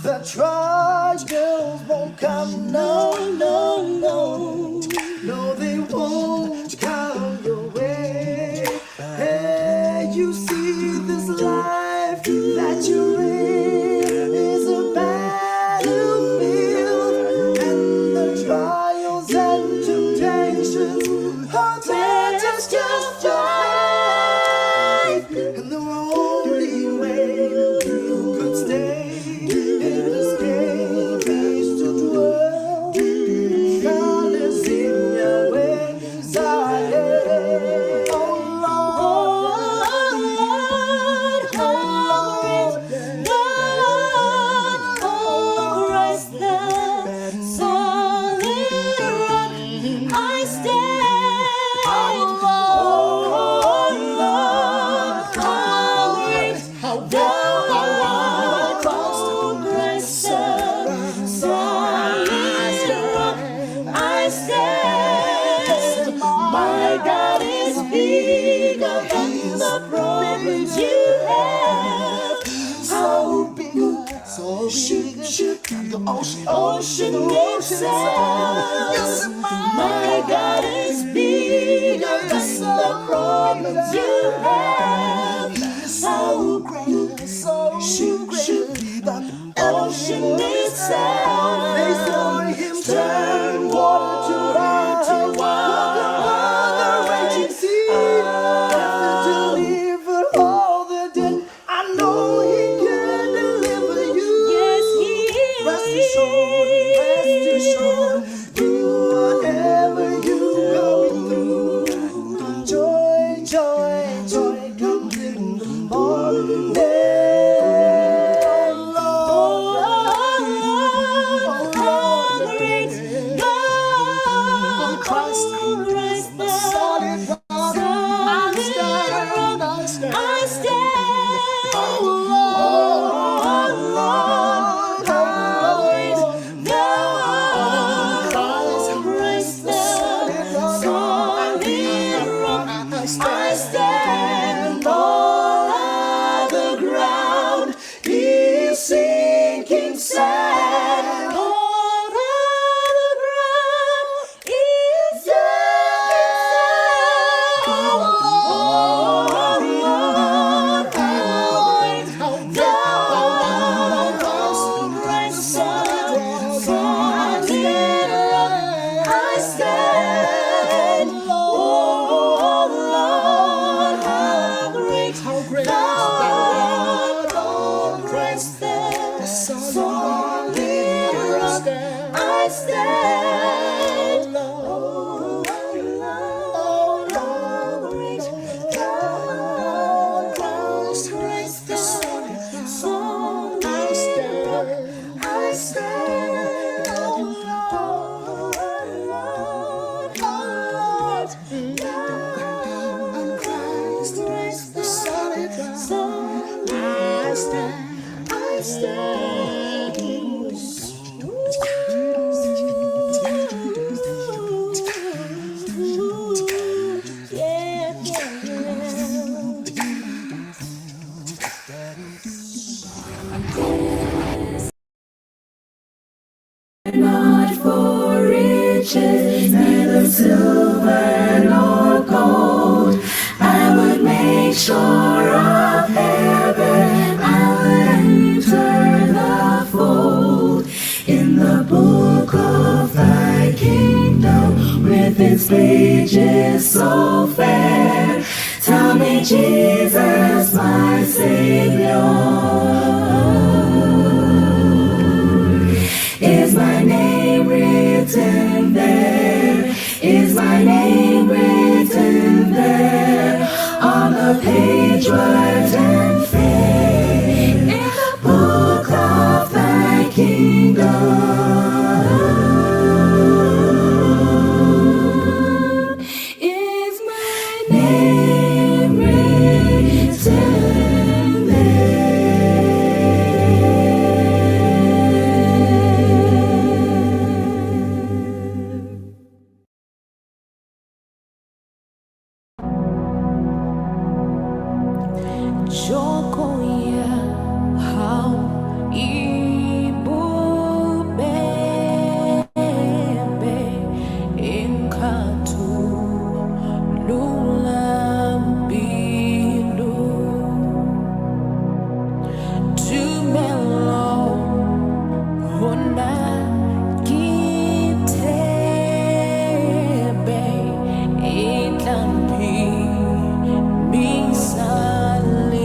The trials won't come, no, no, no. No, they won't come your way. Hey, you see this life that you're in is a battlefield, and the trials and temptations are there just your life. And the only way you could stay ocean itself. Yes, my God is bigger than the problems you have. So great, so great, the ocean itself. They saw him turn water to wine, the raging sea, to deliver all the dead. I know he can deliver you. Yes, he is. Rest assured, whatever you go through, joy, joy, joy comes in the morning. I stand on the ground, is sinking sand. On the ground is sinking sand. I stand, oh Lord, Christ the Son. I stand, oh Lord, Christ the Son. I stand. Not for riches, neither silver nor gold. I would make sure of heaven, I would enter the fold. In the book of thy kingdom, with its pages so fair, tell me, Jesus, my Savior, is my name written there? Is my name written there? On the page white and fair, in the book of thy kingdom. Is my name written there? Jokoya how ibubebe inkathu lulambilu tumelo hona kitebe itlambi misalifu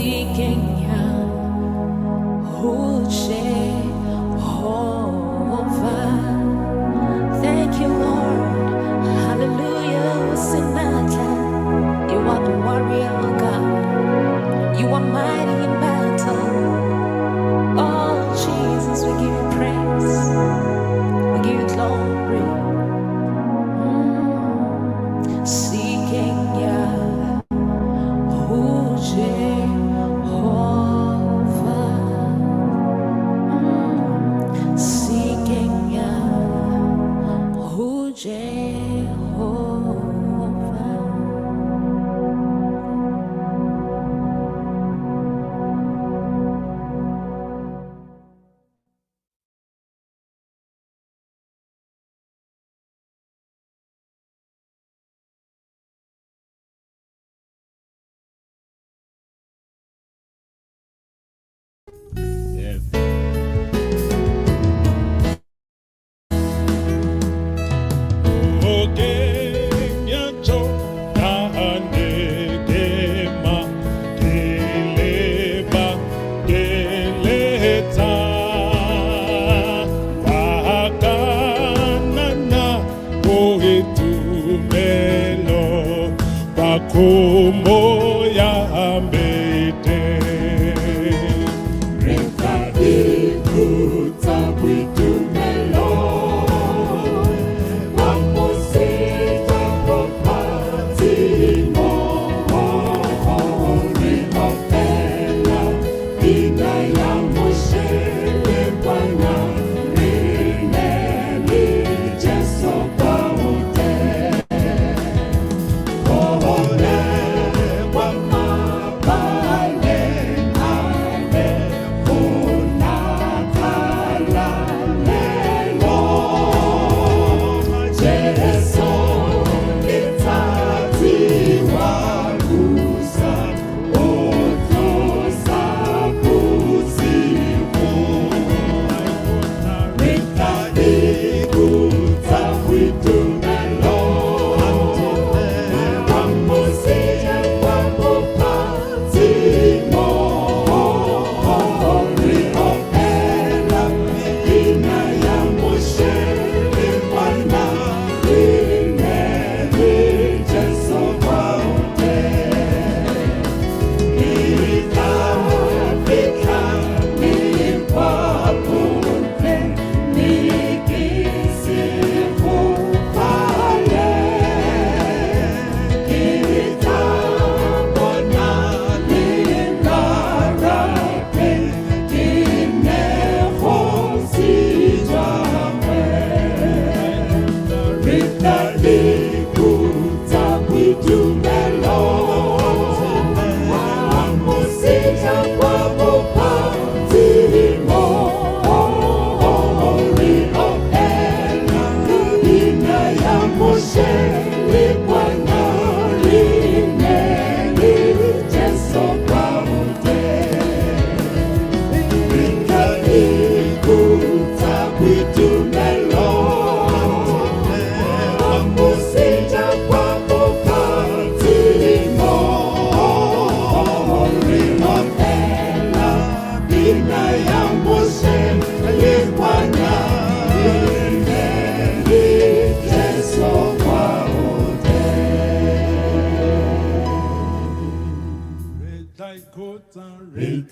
seeking Yahweh Jehovah. Thank you, Lord. Hallelujah. Sinata. You are the warrior, oh God. You are mighty in battle. Oh, Jesus, we give you praise. We give you glory. Seeking Yahweh Jehovah. Seeking Yahweh Jehovah. Yes. Kumo ya ambete Rekadi kutabitu melo Wamusita kopati mo Rinopela Ina ya mushele Bwana Rineli Jeso paute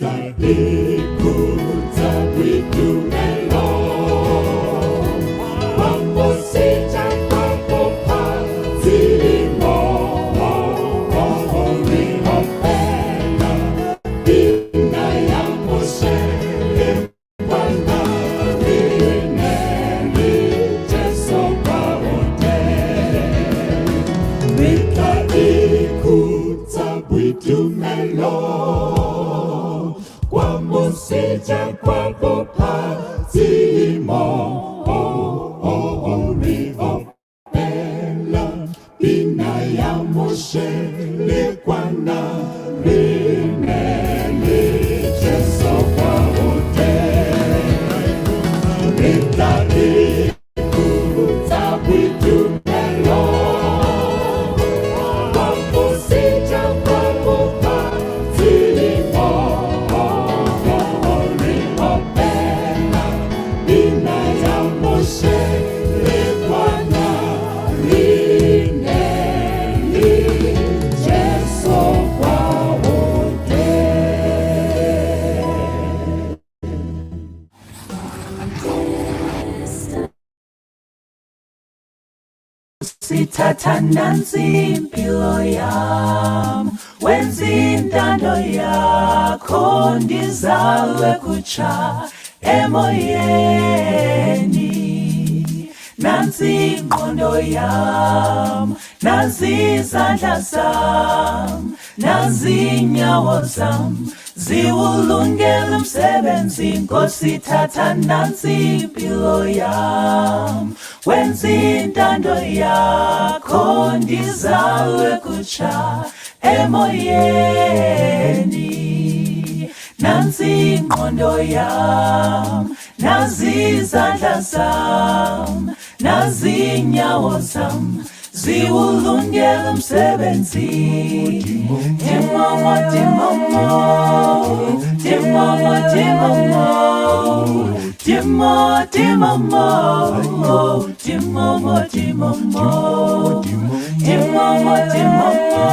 Thank you. thatha nansi impilo yam, wenza intando yakho ndizalwe kutsha emoyeni. Nansi ingqondo yam, nazi izandla zam, nazi inyawo zam, ziwulungele umsebenzi. Nkosi thatha nansi impilo yam, wenza intando yakho ndizalwe kutsha emoyeni. Nansi ingqondo yam, nazi izandla zam, nazi inyawo zam, ziwulungele umsebenzi. Dimomo, dimomo, dimomo, dimomo, dimo, dimomo, dimomo, dimomo, dimomo, dimomo,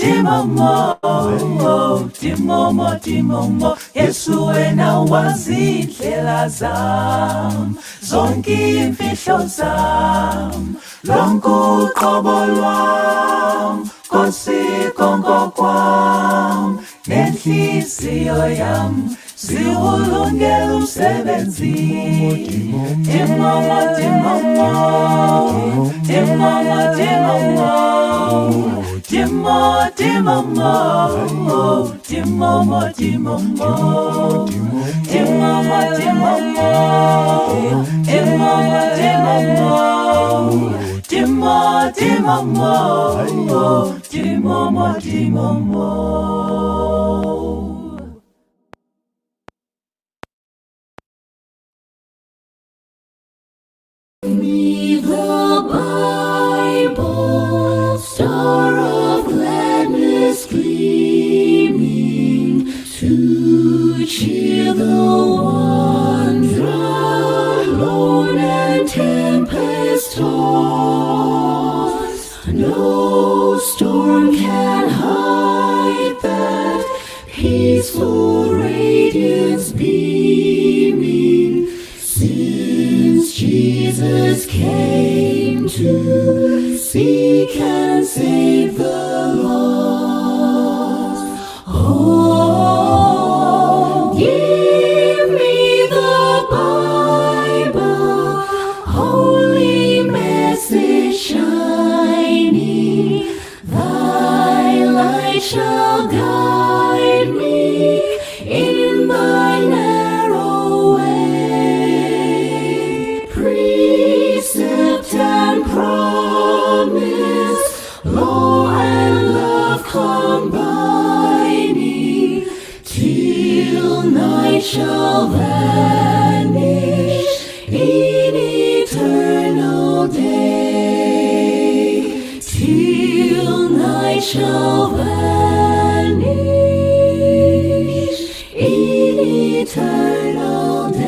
dimomo, dimomo, dimomo. Yesu wena wazi indlela zam, zonke imfihlo zam, lonke uqobo lwam. Nkosi konke kwam, nenhliziyo yam, ziwulungele umsebenzi. Dimomo, dimomo, dimomo, dimomo, dimo, dimomo, dimomo, dimomo, dimomo, dimomo, dimomo, dimomo, dimo, dimomo, dimomo, dimomo. Read the Bible, star of gladness gleaming, to cheer the wanderer, lone and tempest-tossed. No storm can hide that peaceful radiance beaming, since Jesus came to seek and save the lost. Oh, give me the Bible, holy message shining, thy light shall guide me in thy narrow way. Precept and promise, law and love combining, till night shall vanish in eternal day. Till night shall vanish in eternal day.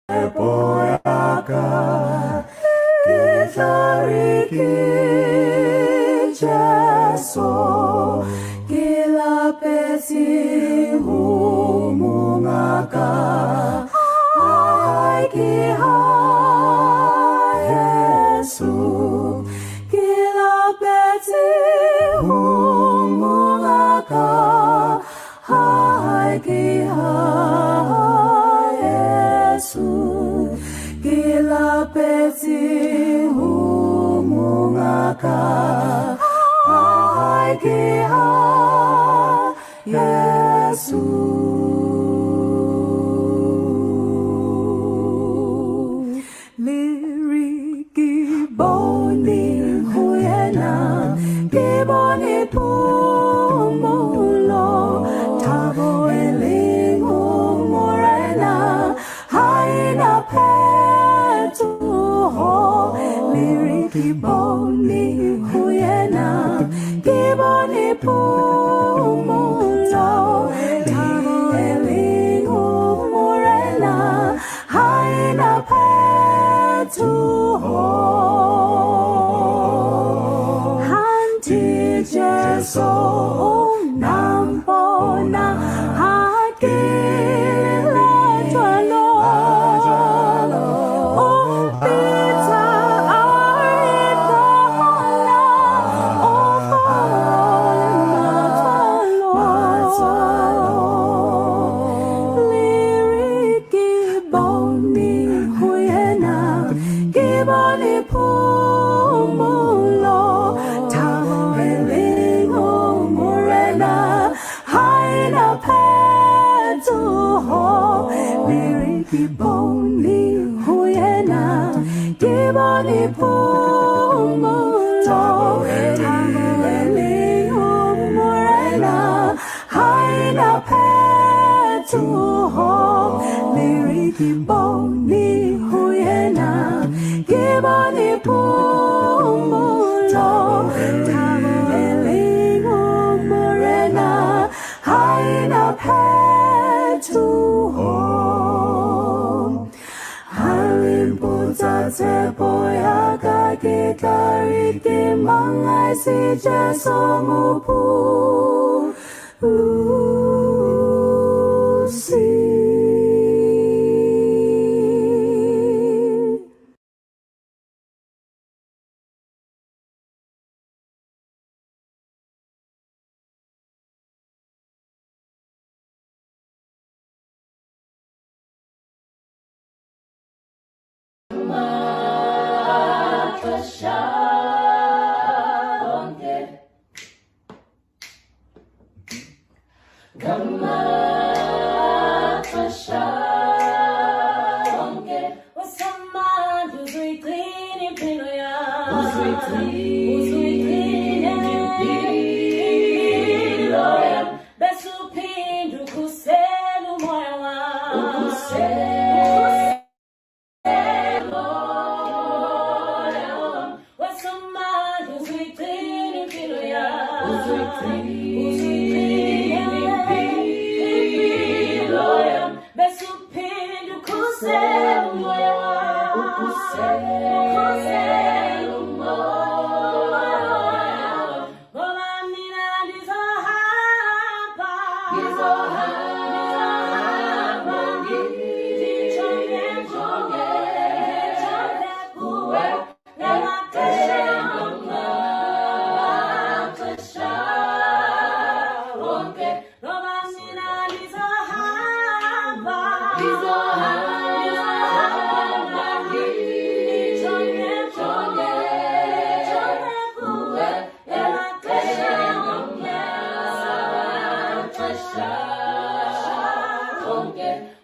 보야가 기다리기 제소 길라베시 후무가가 아이기하 예수 길라베시 후무가가 아이기하 예수 길라베시 후무가가 아이기하 예수 리리기 보니 후에나 기본이 품물로 타보엘링 후모레나 하이나 페투호 리리기 보니 후에나 기본이 품물로 타보엘링 후모레나 하이나 페투호 한티제소 남보나 하길레 좌로 오피자 아이다나 오파마좌로 리리기 보니 후에나 기본이 품물로 타보엘링 후모레나 하이나 페투호 리리기 보니 후에나 기본이 품물로 타보엘링 후모레나 하이나 페투호 리리기 보니 후에나 기본이 품물로 타보엘링 후모레나 하이나 페투호 할림보자 제보야가 기다리기 망할시 제소무부 우시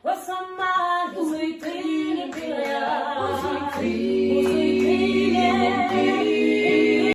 What's on my